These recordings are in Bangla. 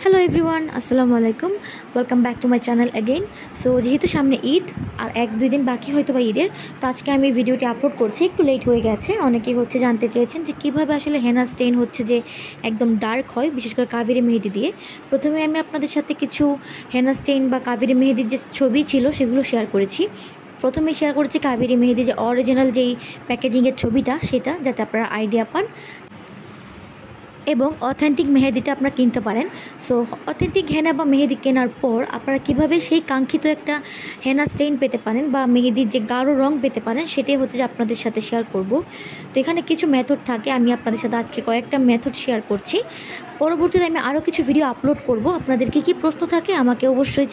হ্যালো এভরিওয়ান, আসসালামু আলাইকুম। Welcome back to my channel again. So যেহেতু সামনে ঈদ আর 1-2 দিন বাকি হয়তো বা ঈদের, তো আজকে আমি ভিডিওটি আপলোড করছি, একটু লেট হয়ে গেছে। অনেকেই জানতে চেয়েছেন যে কীভাবে আসলে হেনা স্টেইন হচ্ছে যে একদম ডার্ক হয়, বিশেষ করে কাবেরি মেহেদি দিয়ে। প্রথমে আমি আপনাদের সাথে কিছু হেনা স্টেইন বা কাবেরি মেহেদির যে ছবি ছিল সেগুলো শেয়ার করেছি। প্রথমে শেয়ার করেছি কাবেরি মেহেদি যে অরিজিনাল যেই প্যাকেজিংয়ের ছবিটা, সেটা যাতে আপনারা আইডিয়া পান এবং অথেন্টিক মেহেদিটা আপনারা কিনতে পারেন। সো অথেন্টিক হেনা বা মেহেদি কেনার পর আপনারা কিভাবে সেই কাঙ্ক্ষিত একটা হেনা স্টেইন পেতে পারেন বা মেহেদির যে গাঢ় রং পেতে পারেন, সেটাই হচ্ছে যে আপনাদের সাথে শেয়ার করব। তো এখানে কিছু মেথড থাকে, আমি আপনাদের সাথে আজকে কয়েকটা মেথড শেয়ার করছি। পরবর্তীতে আমি আরও কিছু ভিডিও আপলোড করব। আপনাদের কী প্রশ্ন থাকে আমাকে অবশ্যই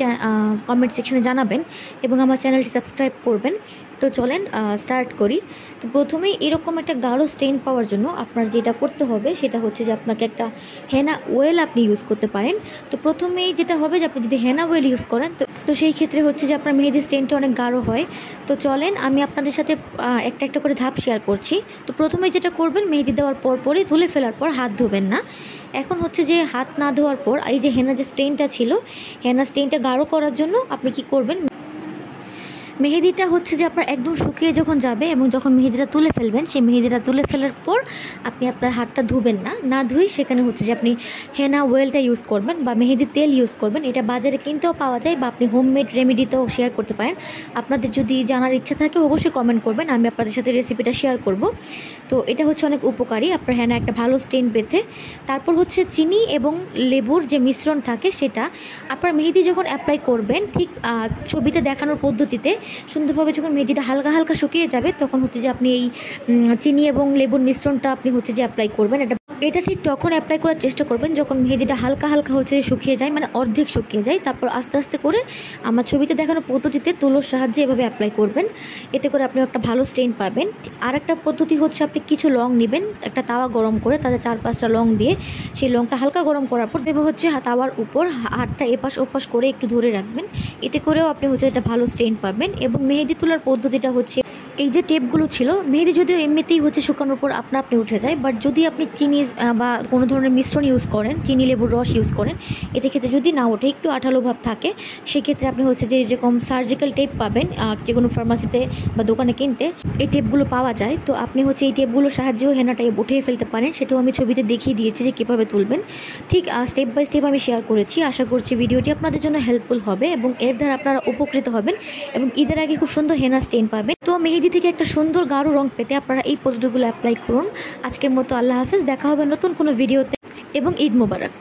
কমেন্ট সেকশনে জানাবেন এবং আমার চ্যানেলটি সাবস্ক্রাইব করবেন। তো চলেন স্টার্ট করি। তো প্রথমেই এরকম একটা গাঢ় স্টেইন পাওয়ার জন্য আপনার যেটা করতে হবে সেটা হচ্ছে যে আপনাকে একটা হেনা ওয়েল আপনি ইউজ করতে পারেন। তো প্রথমেই যেটা হবে যে আপনি যদি হেনা ওয়েল ইউজ করেন তো সেই ক্ষেত্রে হচ্ছে যে আপনার মেহেদি স্টেইনটা অনেক গাঢ় হয়। তো চলেন আমি আপনাদের সাথে একটা একটা করে ধাপ শেয়ার করছি। তো প্রথমেই যেটা করবেন, মেহেদি দেওয়ার পরই তুলে ফেলার পর হাত ধোবেন না। এখন হচ্ছে যে হাত না ধোয়ার পর এই যে হেনা যে স্টেইনটা ছিল, হেনা স্টেইনটা গাঢ় করার জন্য আপনি কি করবেন, মেহেদিটা হচ্ছে যে আপনার একদম শুকিয়ে যখন যাবে এবং যখন মেহেদিটা তুলে ফেলবেন, সেই মেহেদিটা তুলে ফেলার পর আপনি আপনার হাতটা ধুবেন না ধুয়ে সেখানে হচ্ছে যে আপনি হেনা ওয়েলটা ইউজ করবেন বা মেহেদির তেল ইউজ করবেন। এটা বাজারে কিনতেও পাওয়া যায় বা আপনি হোমমেড রেমেডিতেও শেয়ার করতে পারেন। আপনাদের যদি জানার ইচ্ছা থাকে অবশ্যই কমেন্ট করবেন, আমি আপনাদের সাথে রেসিপিটা শেয়ার করব। তো এটা হচ্ছে অনেক উপকারী আপনার হেনা একটা ভালো স্টেইন পেতে। তারপর হচ্ছে চিনি এবং লেবুর যে মিশ্রণ থাকে, সেটা আপনার মেহেদি যখন অ্যাপ্লাই করবেন ঠিক ছবিতে দেখানোর পদ্ধতিতে সুন্দরভাবে যখন মেহেদিটা হালকা হালকা শুকিয়ে যাবে, তখন হচ্ছে যে আপনি এই চিনি এবং লেবুর মিশ্রণটা আপনি হচ্ছে যে অ্যাপ্লাই করবেন। এটা ঠিক তখন অ্যাপ্লাই করার চেষ্টা করবেন যখন মেহেদিটা হালকা হালকা হচ্ছে শুকিয়ে যায়, মানে অর্ধেক শুকিয়ে যায়। তারপর আস্তে আস্তে করে আমার ছবিতে দেখানো পদ্ধতিতে তুলোর সাহায্যে এভাবে অ্যাপ্লাই করবেন। এতে করে আপনি একটা ভালো স্টেইন পাবেন। আর একটা পদ্ধতি হচ্ছে আপনি কিছু লং নেবেন, একটা তাওয়া গরম করে তাতে 4-5টা লং দিয়ে সেই লংটা হালকা গরম করার পর ভেবে হচ্ছে তাওয়ার উপর হাতটা এপাশ ওপাশ করে একটু ধরে রাখবেন। এতে করেও আপনি হচ্ছে একটা ভালো স্টেইন পাবেন। এবং মেহেদি তোলার পদ্ধতিটা হচ্ছে এই যে টেপগুলো ছিল, মেহেদি যদিও এমনিতেই হচ্ছে শুকানোর পর আপনি উঠে যায়, বাট যদি আপনি চিনি বা কোনো ধরনের মিশ্রণ ইউজ করেন, চিনি লেবুর রস ইউজ করেন, এতে ক্ষেত্রে যদি না ওঠে, একটু আঠালো ভাব থাকে, সেক্ষেত্রে আপনি হচ্ছে যে যেরকম সার্জিক্যাল টেপ পাবেন যে কোনো ফার্মাসিতে বা দোকানে কিনতে এই টেপগুলো পাওয়া যায়। তো আপনি হচ্ছে এই টেপগুলোর সাহায্যেও হেনাটা উঠিয়ে ফেলতে পারেন। সেটাও আমি ছবিতে দেখিয়ে দিয়েছি যে কীভাবে তুলবেন। ঠিক স্টেপ বাই স্টেপ আমি শেয়ার করেছি। আশা করছি ভিডিওটি আপনাদের জন্য হেল্পফুল হবে এবং এর দ্বারা আপনারা উপকৃত হবেন এবং ঈদের আগে খুব সুন্দর হেনা স্টেইন পাবেন। তো মেহেদি থেকে একটা সুন্দর গাঢ় রং পেতে আপনারা এই পদ্ধতিগুলো অ্যাপ্লাই করুন। আজকের মতো আল্লাহ হাফেজ, দেখা হবে নতুন কোনো ভিডিওতে এবং ঈদ মোবারক।